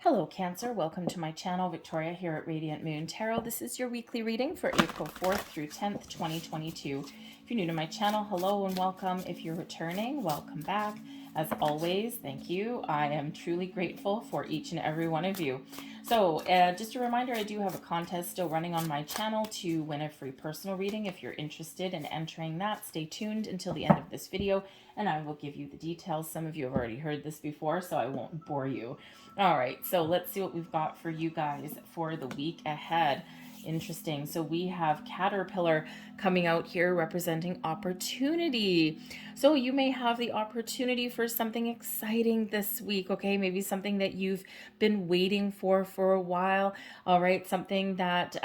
Hello Cancer, welcome to my channel. Victoria here at Radiant Moon Tarot. This is your weekly reading for April 4th through 10th, 2022. If you're new to my channel, hello and welcome. If you're returning, welcome back. As always, thank you. I am truly grateful for each and every one of you. So just a reminder, I do have a contest still running on my channel to win a free personal reading. If you're interested in entering that, stay tuned until the end of this video and I will give you the details. Some of you have already heard this before, so I won't bore you. All right, so let's see what we've got for you guys for the week ahead. Interesting. So we have Caterpillar coming out here representing opportunity. So you may have the opportunity for something exciting this week, okay? Maybe something that you've been waiting for a while, all right? Something that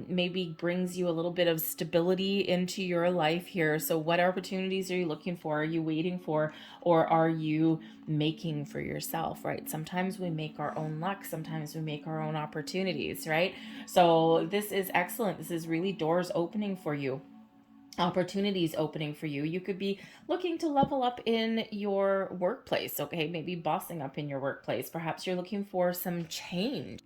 maybe brings you a little bit of stability into your life here. So what opportunities are you looking for? Are you waiting for, or are you making for yourself, right? Sometimes we make our own luck. Sometimes we make our own opportunities, right? So this is excellent. This is really doors opening for you, opportunities opening for you. You could be looking to level up in your workplace, okay? Maybe bossing up in your workplace. Perhaps you're looking for some change.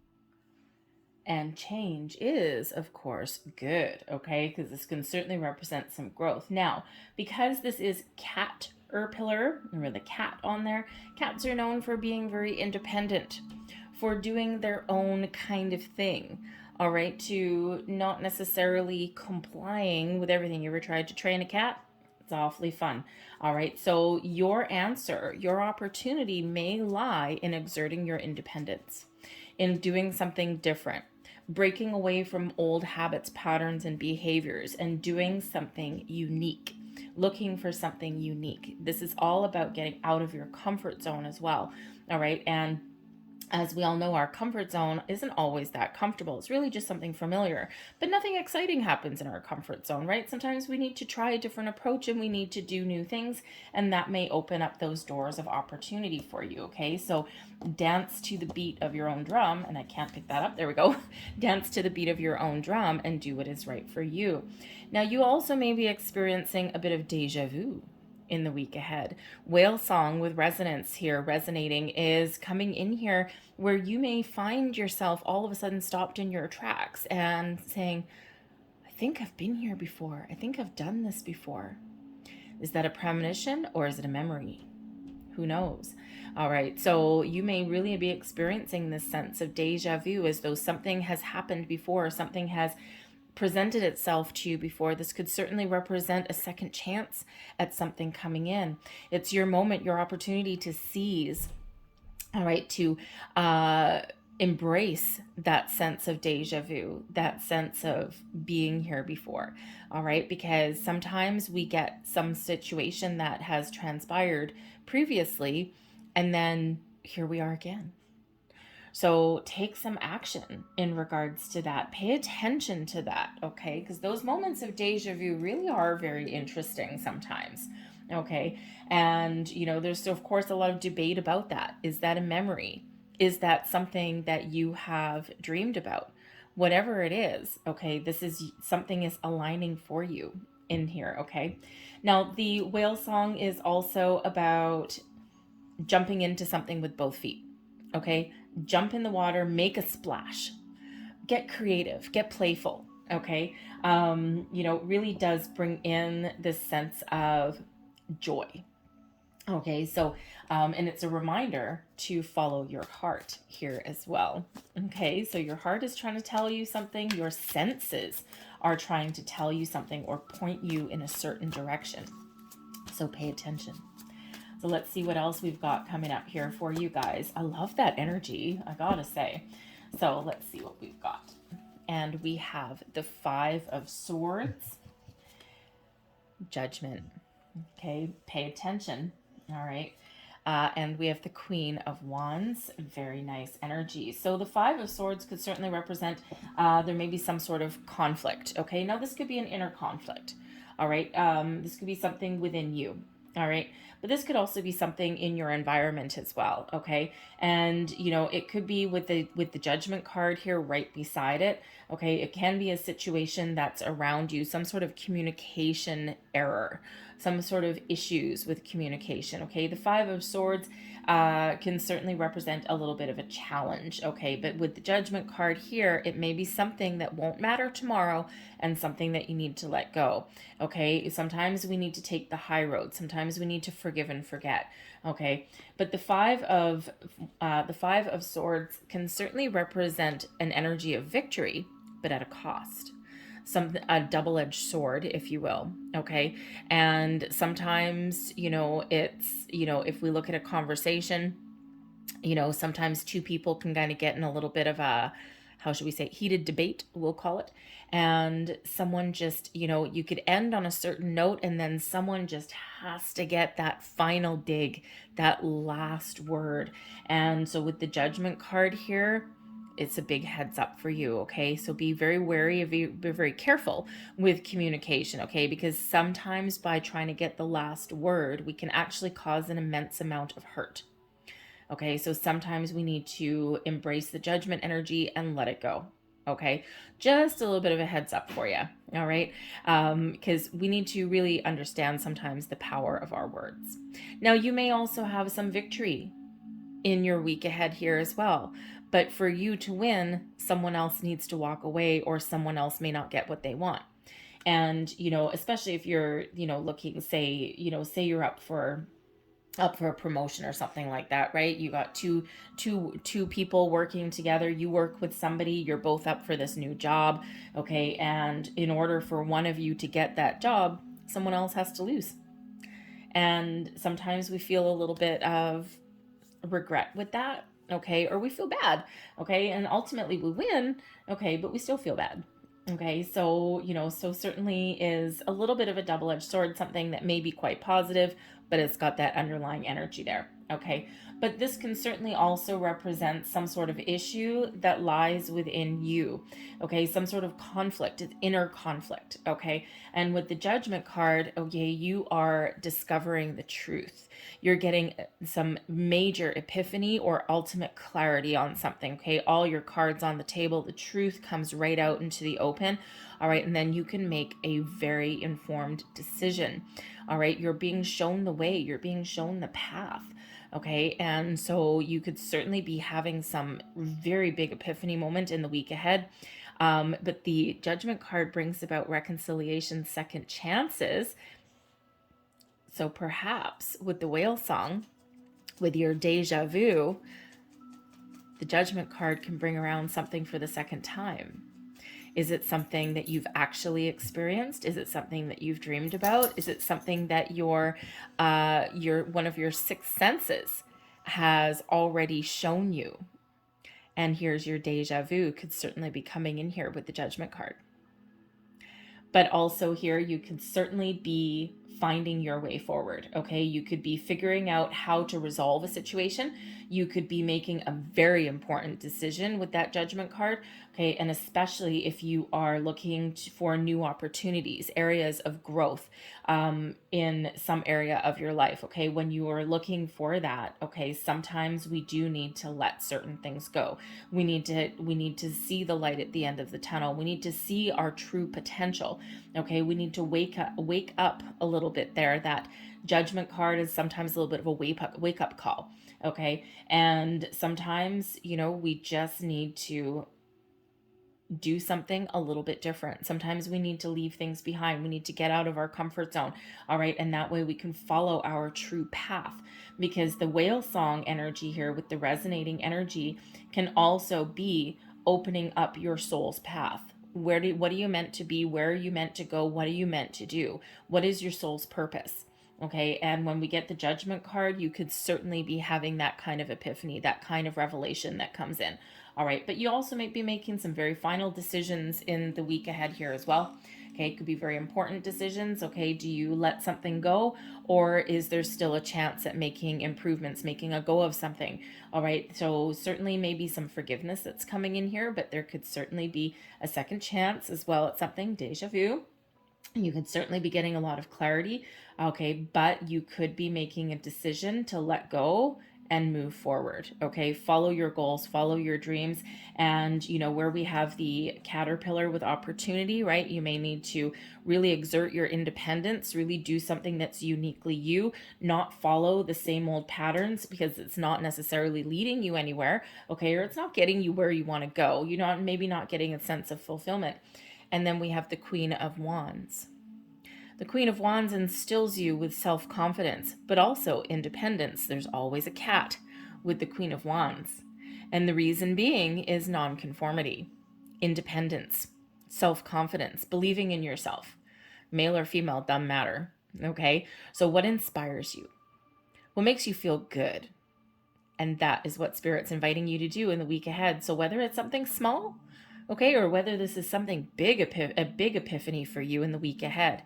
And change is, of course, good, okay? Because this can certainly represent some growth. Now, because this is Caterpillar, remember the cat on there, cats are known for being very independent, for doing their own kind of thing, all right? To not necessarily complying with everything. You ever tried to train a cat? It's awfully fun. All right, so your answer, your opportunity may lie in exerting your independence, in doing something different, breaking away from old habits, patterns, and behaviors, and doing something unique, looking for something unique. This is all about getting out of your comfort zone as well. All right, and as we all know, our comfort zone isn't always that comfortable. It's really just something familiar. But nothing exciting happens in our comfort zone, right? Sometimes we need to try a different approach and we need to do new things. And that may open up those doors of opportunity for you, okay? So dance to the beat of your own drum. And I can't pick that up. There we go. Dance to the beat of your own drum and do what is right for you. Now, you also may be experiencing a bit of deja vu in the week ahead. Whale song with resonance here, resonating, is coming in here where you may find yourself all of a sudden stopped in your tracks and saying, I think I've been here before. I think I've done this before. Is that a premonition or is it a memory? Who knows? All right, so you may really be experiencing this sense of deja vu, as though something has happened before, something has presented itself to you before. This could certainly represent a second chance at something coming in. It's your moment, your opportunity to seize, all right, to embrace that sense of deja vu, that sense of being here before, all right? Because sometimes we get some situation that has transpired previously, and then here we are again. So take some action in regards to that. Pay attention to that, okay? Because those moments of deja vu really are very interesting sometimes, okay? And, you know, there's, of course, a lot of debate about that. Is that a memory? Is that something that you have dreamed about? Whatever it is, okay, this is something is aligning for you in here, okay? Now, the whale song is also about jumping into something with both feet, okay? Jump in the water, make a splash, get creative, get playful, okay? You know, really does bring in this sense of joy, okay? So, and it's a reminder to follow your heart here as well, okay? So your heart is trying to tell you something, your senses are trying to tell you something or point you in a certain direction. So pay attention. So let's see what else we've got coming up here for you guys. I love that energy, I gotta say. So let's see what we've got. And we have the 5 of Swords, Judgment. Okay, pay attention. All right. And we have the Queen of Wands. Very nice energy. So the 5 of Swords could certainly represent there may be some sort of conflict. Okay, now this could be an inner conflict. All right, this could be something within you. All right, but this could also be something in your environment as well, okay? And you know, it could be with the Judgment card here right beside it, okay? It can be a situation that's around you, some sort of communication error, some sort of issues with communication, okay? The 5 of Swords can certainly represent a little bit of a challenge, okay? But with the Judgment card here, it may be something that won't matter tomorrow and something that you need to let go, okay? Sometimes we need to take the high road. Sometimes we need to forgive and forget, okay? But the Five of Swords can certainly represent an energy of victory, but at a cost. A double-edged sword, if you will, okay? And sometimes, it's, if we look at a conversation, sometimes two people can kind of get in a little bit of a, how should we say, heated debate, we'll call it. And someone just, you could end on a certain note and then someone just has to get that final dig, that last word. And so with the Judgment card here, it's a big heads up for you, okay? So be very wary, be very careful with communication, okay? Because sometimes by trying to get the last word, we can actually cause an immense amount of hurt. Okay, so sometimes we need to embrace the Judgment energy and let it go. Okay, just a little bit of a heads up for you. All right, because we need to really understand sometimes the power of our words. Now, you may also have some victory in your week ahead here as well. But for you to win, someone else needs to walk away or someone else may not get what they want. And, especially if you're, looking, say you're up for a promotion or something like that, right? You got two people working together. You work with somebody, you're both up for this new job, okay? And in order for one of you to get that job, someone else has to lose. And sometimes we feel a little bit of regret with that, okay? Or we feel bad, okay? And ultimately we win, okay, but we still feel bad. Okay, so, so certainly is a little bit of a double-edged sword, something that may be quite positive, but it's got that underlying energy there. Okay, but this can certainly also represent some sort of issue that lies within you. Okay, some sort of conflict, inner conflict. Okay, and with the Judgment card, okay, you are discovering the truth. You're getting some major epiphany or ultimate clarity on something. Okay, all your cards on the table, the truth comes right out into the open. All right, and then you can make a very informed decision. All right, you're being shown the way, you're being shown the path. Okay, and so you could certainly be having some very big epiphany moment in the week ahead. But the Judgment card brings about reconciliation, second chances. So perhaps with the whale song, with your Deja Vu, the Judgment card can bring around something for the second time. Is it something that you've actually experienced? Is it something that you've dreamed about? Is it something that your one of your sixth senses has already shown you? And here's your Deja Vu could certainly be coming in here with the Judgment card. But also here you could certainly be finding your way forward, okay? You could be figuring out how to resolve a situation. You could be making a very important decision with that Judgment card, okay? And especially if you are looking for new opportunities, areas of growth in some area of your life, okay? When you are looking for that, okay, sometimes we do need to let certain things go. We need to see the light at the end of the tunnel. We need to see our true potential, okay? We need to wake up a little bit there. That Judgment card is sometimes a little bit of a wake up call, okay? And sometimes, we just need to do something a little bit different. Sometimes we need to leave things behind. We need to get out of our comfort zone. All right. And that way we can follow our true path, because the whale song energy here with the resonating energy can also be opening up your soul's path. What are you meant to be? Where are you meant to go? What are you meant to do? What is your soul's purpose? Okay. And when we get the Judgment card, you could certainly be having that kind of epiphany, that kind of revelation that comes in. All right. But you also may be making some very final decisions in the week ahead here as well. Okay. It could be very important decisions. Okay. Do you let something go, or is there still a chance at making improvements, making a go of something? All right. So certainly maybe some forgiveness that's coming in here, but there could certainly be a second chance as well at something. Deja vu. You could certainly be getting a lot of clarity, okay, but you could be making a decision to let go and move forward. Okay, follow your goals, follow your dreams. And where we have the caterpillar with opportunity, right, you may need to really exert your independence, really do something that's uniquely you, not follow the same old patterns, because it's not necessarily leading you anywhere. Okay, or it's not getting you where you want to go. Maybe not getting a sense of fulfillment. And then we have the Queen of Wands. The Queen of Wands instills you with self-confidence, but also independence. There's always a cat with the Queen of Wands. And the reason being is nonconformity, independence, self-confidence, believing in yourself. Male or female, doesn't matter. Okay? So what inspires you? What makes you feel good? And that is what Spirit's inviting you to do in the week ahead. So whether it's something small, okay, or whether this is something big, a big epiphany for you in the week ahead,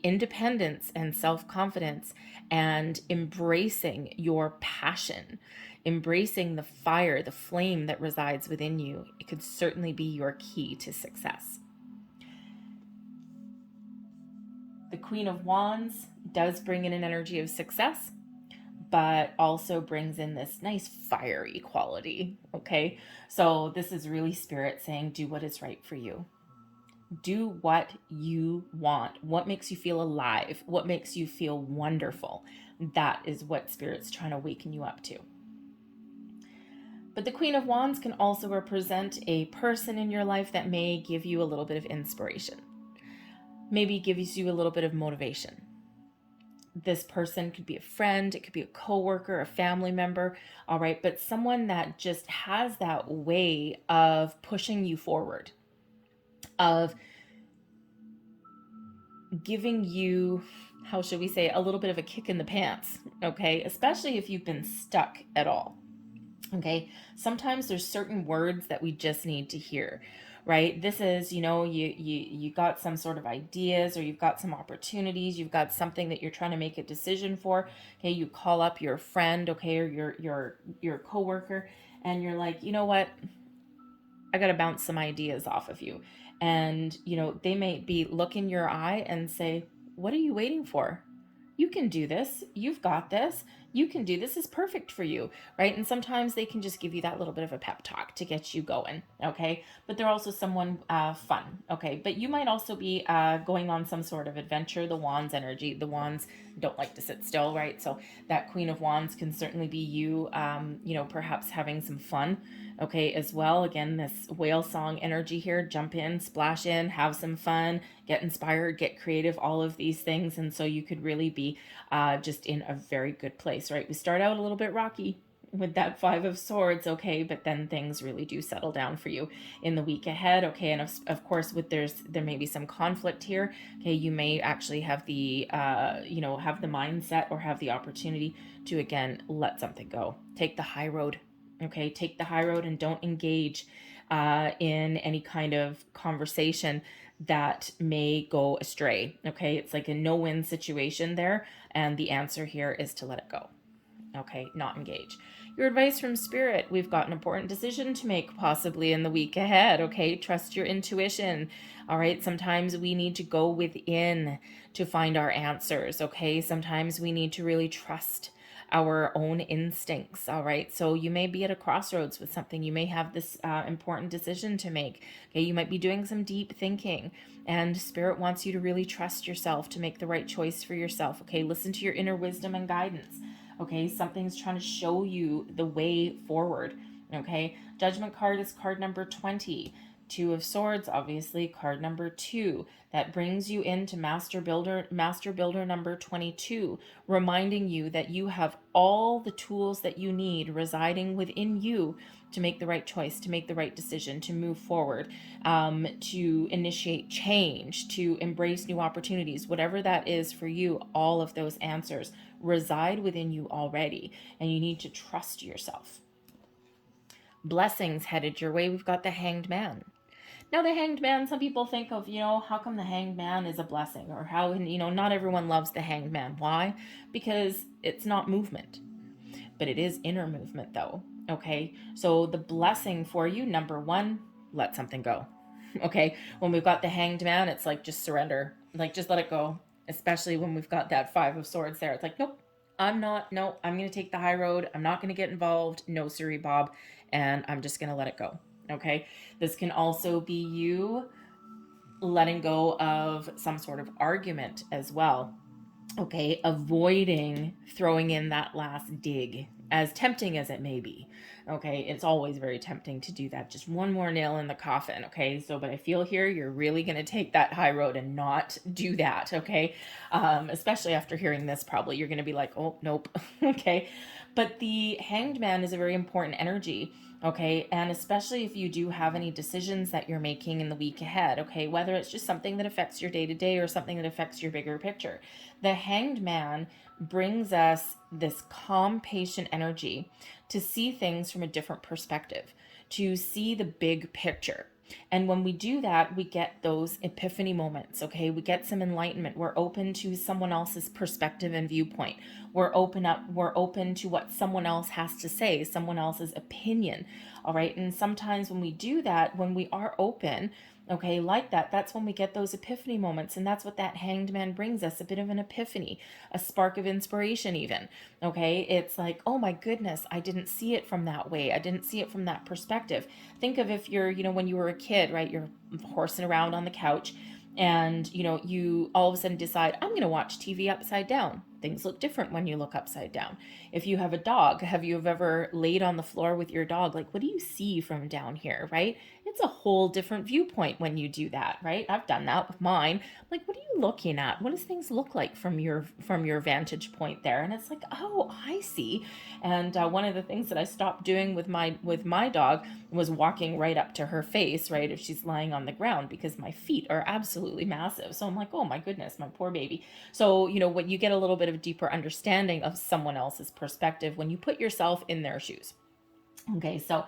independence and self-confidence and embracing your passion, embracing the fire, the flame that resides within you, it could certainly be your key to success. The Queen of Wands does bring in an energy of success, but also brings in this nice fiery quality. Okay, so this is really Spirit saying, do what is right for you. Do what you want. What makes you feel alive? What makes you feel wonderful? That is what Spirit's trying to waken you up to. But the Queen of Wands can also represent a person in your life that may give you a little bit of inspiration. Maybe gives you a little bit of motivation. This person could be a friend, it could be a coworker, a family member, all right, but someone that just has that way of pushing you forward, of giving you, how should we say, a little bit of a kick in the pants, okay, especially if you've been stuck at all. Okay, sometimes there's certain words that we just need to hear, right? This is, you got some sort of ideas, or you've got some opportunities, you've got something that you're trying to make a decision for. Okay, you call up your friend, okay, or your coworker, and you're like, you know what? I got to bounce some ideas off of you. And, they may be look in your eye and say, what are you waiting for? You can do this. You've got this. You can do this. Is perfect for you, right? And sometimes they can just give you that little bit of a pep talk to get you going, okay? But they're also someone fun, okay? But you might also be going on some sort of adventure. The Wands energy, the Wands don't like to sit still, right? So that Queen of Wands can certainly be you, perhaps having some fun, okay, as well. Again, this whale song energy here, jump in, splash in, have some fun, get inspired, get creative, all of these things. And so you could really be just in a very good place, right? We start out a little bit rocky with that Five of Swords, okay, but then things really do settle down for you in the week ahead, okay. And of course, there may be some conflict here, okay. You may actually have the have the mindset or have the opportunity to again let something go, take the high road, okay. Take the high road and don't engage in any kind of conversation that may go astray, okay. It's like a no-win situation there, and the answer here is to let it go, okay, not engage. Your advice from Spirit, we've got an important decision to make possibly in the week ahead, okay? Trust your intuition, all right? Sometimes we need to go within to find our answers, okay? Sometimes we need to really trust our own instincts, all right? So you may be at a crossroads with something. You may have this important decision to make, okay? You might be doing some deep thinking, and Spirit wants you to really trust yourself to make the right choice for yourself, okay? Listen to your inner wisdom and guidance, okay? Something's trying to show you the way forward, okay? Judgment card is card number 20. Two of Swords, obviously, card number 2. That brings you into Master Builder number 22, reminding you that you have all the tools that you need residing within you to make the right choice, to make the right decision, to move forward, to initiate change, to embrace new opportunities, whatever that is for you. All of those answers reside within you already, and you need to trust yourself. Blessings headed your way. We've got the Hanged Man. Now, the Hanged Man, some people think of, how come the Hanged Man is a blessing? Or how, not everyone loves the Hanged Man. Why? Because it's not movement, but it is inner movement though, okay? So the blessing for you, number 1, let something go, okay? When we've got the Hanged Man, it's like, just surrender, like, just let it go, especially when we've got that Five of Swords there. It's like, nope, no, I'm going to take the high road. I'm not going to get involved. No, siree, Bob. And I'm just going to let it go. Okay. This can also be you letting go of some sort of argument as well. Okay, avoiding throwing in that last dig, as tempting as it may be. Okay, it's always very tempting to do that. Just one more nail in the coffin. Okay, so, but I feel here you're really going to take that high road and not do that. Okay, especially after hearing this, probably you're going to be like, oh, nope. Okay, but the Hanged Man is a very important energy. Okay, and especially if you do have any decisions that you're making in the week ahead, okay, whether it's just something that affects your day to day or something that affects your bigger picture. The Hanged Man brings us this calm, patient energy to see things from a different perspective, to see the big picture. And when we do that, we get those epiphany moments, okay? We get some enlightenment. We're open to someone else's perspective and viewpoint. We're open to what someone else has to say, someone else's opinion, all right? And sometimes when we do that, when we are open, okay, like that, that's when we get those epiphany moments. And that's what that Hanged Man brings us, a bit of an epiphany, a spark of inspiration even. Okay, it's like, oh my goodness, I didn't see it from that way. I didn't see it from that perspective. Think of if you're, when you were a kid, right, you're horsing around on the couch and, you all of a sudden decide, I'm going to watch TV upside down. Things look different when you look upside down. If you have a dog, have you ever laid on the floor with your dog? Like, what do you see from down here, right? It's a whole different viewpoint when you do that, right? I've done that with mine. Like, what are you looking at? What does things look like from your vantage point there? And it's like, oh, I see. And one of the things that I stopped doing with my dog was walking right up to her face, right, if she's lying on the ground, because my feet are absolutely massive. So I'm like, oh my goodness, my poor baby. So when you get a little bit of deeper understanding of someone else's perspective when you put yourself in their shoes. Okay, so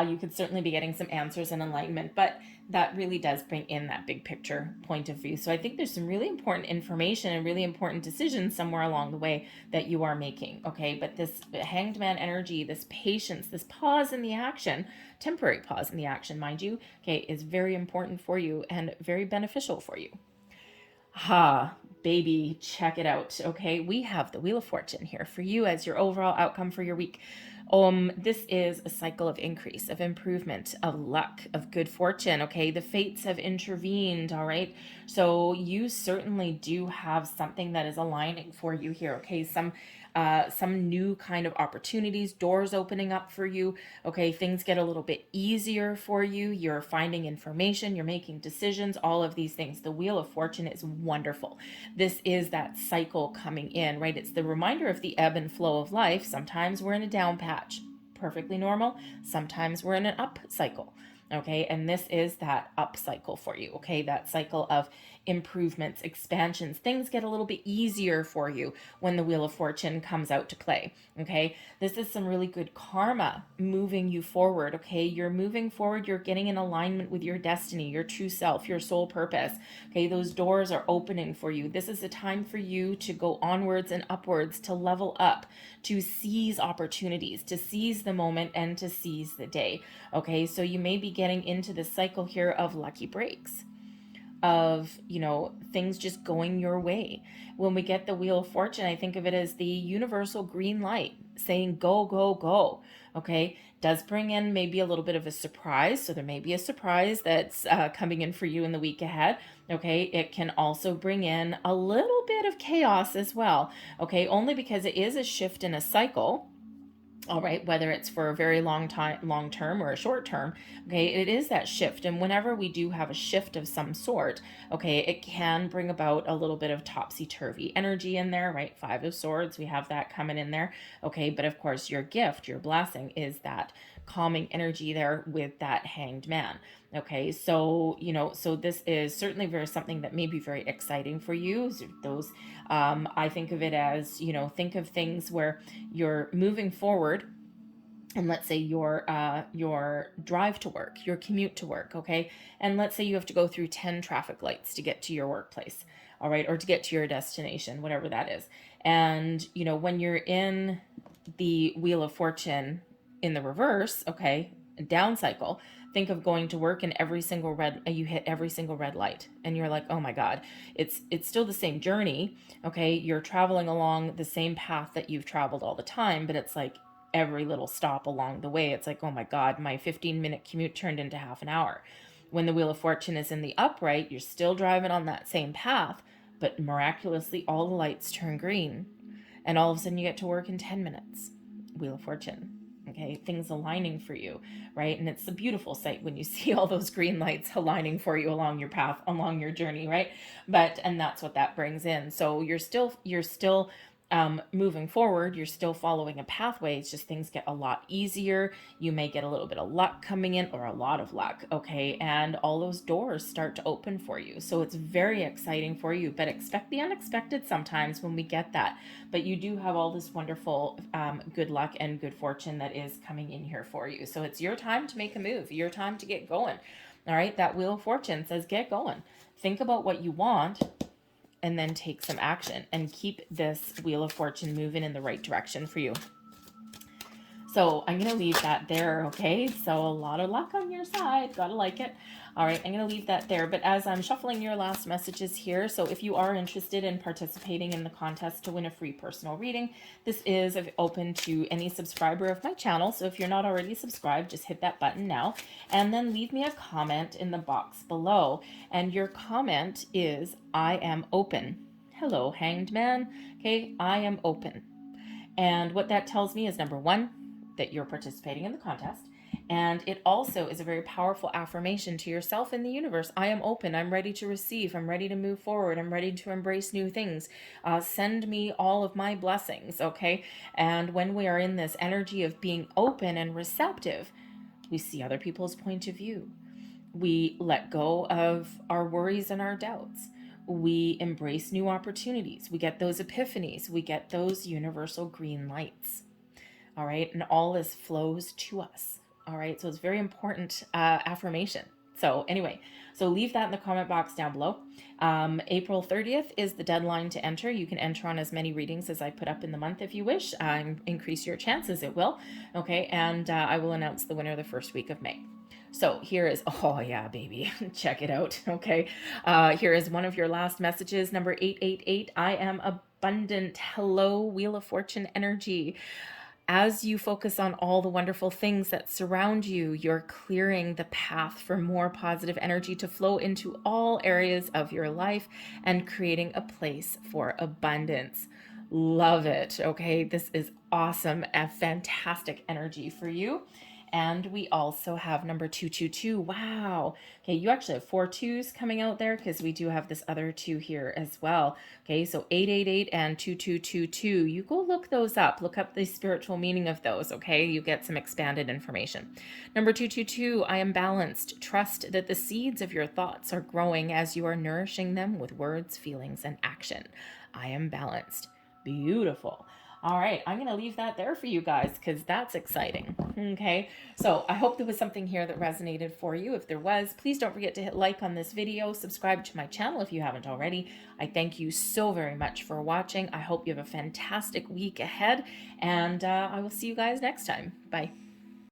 you could certainly be getting some answers and enlightenment, but that really does bring in that big picture point of view. So I think there's some really important information and really important decisions somewhere along the way that you are making. Okay, but this Hanged Man energy, this patience, this pause in the action, temporary pause in the action, mind you, okay, is very important for you and very beneficial for you. Baby, check it out. Okay, we have the Wheel of Fortune here for you as your overall outcome for your week. This is a cycle of increase, of improvement, of luck, of good fortune. Okay, the fates have intervened. All right, so you certainly do have something that is aligning for you here. Okay, some new kind of opportunities, doors opening up for you. Okay, things get a little bit easier for you. You're finding information, you're making decisions, all of these things. The Wheel of Fortune is wonderful. This is that cycle coming in, right? It's the reminder of the ebb and flow of life. Sometimes we're in a down patch, perfectly normal. Sometimes we're in an up cycle. Okay, and this is that up cycle for you. Okay, that cycle of improvements, expansions. Things get a little bit easier for you when the Wheel of Fortune comes out to play. Okay, this is some really good karma moving you forward. Okay, you're moving forward, you're getting in alignment with your destiny, your true self, your soul purpose. Okay, those doors are opening for you. This is a time for you to go onwards and upwards, to level up, to seize opportunities, to seize the moment, and to seize the day. Okay, so you may be getting into the cycle here of lucky breaks, of things just going your way. When we get the Wheel of Fortune, I think of it as the universal green light saying go, go, go. Okay, does bring in maybe a little bit of a surprise, so there may be a surprise that's coming in for you in the week ahead. Okay, it can also bring in a little bit of chaos as well. Okay, only because it is a shift in a cycle. All right, whether it's for a very long term or a short term. Okay, it is that shift. And whenever we do have a shift of some sort, okay, it can bring about a little bit of topsy-turvy energy in there, right? 5 of Swords, we have that coming in there. Okay, but of course your gift, your blessing is that calming energy there with that Hanged Man. Okay, so so this is certainly something that may be very exciting for you. Those I think of it as, think of things where you're moving forward, and let's say your drive to work, your commute to work, okay, and let's say you have to go through 10 traffic lights to get to your workplace, all right, or to get to your destination, whatever that is. And when you're in the Wheel of Fortune in the reverse, okay, down cycle, think of going to work and you hit every single red light, and you're like, oh my God, it's still the same journey. Okay. You're traveling along the same path that you've traveled all the time, but it's like every little stop along the way, it's like, oh my God, my 15-minute commute turned into half an hour. When the Wheel of Fortune is in the upright, you're still driving on that same path, but miraculously all the lights turn green, and all of a sudden you get to work in 10 minutes. Wheel of Fortune. Okay, things aligning for you, right? And it's a beautiful sight when you see all those green lights aligning for you along your path, along your journey, right? And that's what that brings in. So you're still moving forward, you're still following a pathway. It's just things get a lot easier. You may get a little bit of luck coming in, or a lot of luck, okay? And all those doors start to open for you. So it's very exciting for you, but expect the unexpected sometimes when we get that. But you do have all this wonderful good luck and good fortune that is coming in here for you. So it's your time to make a move, your time to get going. All right, that Wheel of Fortune says get going. Think about what you want, and then take some action and keep this Wheel of Fortune moving in the right direction for you. So I'm going to leave that there, okay? So a lot of luck on your side. Gotta like it. All right, I'm going to leave that there. But as I'm shuffling your last messages here, so if you are interested in participating in the contest to win a free personal reading, this is open to any subscriber of my channel. So if you're not already subscribed, just hit that button now. And then leave me a comment in the box below. And your comment is, I am open. Hello, Hanged Man. Okay, I am open. And what that tells me is, number one, that you're participating in the contest. And it also is a very powerful affirmation to yourself in the universe. I am open. I'm ready to receive. I'm ready to move forward. I'm ready to embrace new things. Send me all of my blessings, okay? And when we are in this energy of being open and receptive, we see other people's point of view. We let go of our worries and our doubts. We embrace new opportunities. We get those epiphanies. We get those universal green lights. All right. And all this flows to us. All right. So it's very important affirmation. So anyway, so leave that in the comment box down below. April 30th is the deadline to enter. You can enter on as many readings as I put up in the month if you wish. Increase your chances, it will. Okay. And I will announce the winner the first week of May. So here is, oh yeah, baby, check it out. Okay. Here is one of your last messages, number 888. I am abundant. Hello, Wheel of Fortune energy. As you focus on all the wonderful things that surround you, you're clearing the path for more positive energy to flow into all areas of your life and creating a place for abundance. Love it. Okay, this is awesome. A fantastic energy for you. And we also have number 222. Wow. Okay, you actually have 4 2s coming out there, because we do have this other 2 here as well. Okay, so 888 and 2222. You go look those up. Look up the spiritual meaning of those, okay? You get some expanded information. Number 222, I am balanced. Trust that the seeds of your thoughts are growing as you are nourishing them with words, feelings, and action. I am balanced. Beautiful. All right, I'm going to leave that there for you guys, because that's exciting. Okay, so I hope there was something here that resonated for you. If there was, please don't forget to hit like on this video, subscribe to my channel if you haven't already. I thank you so very much for watching. I hope you have a fantastic week ahead, and I will see you guys next time. Bye.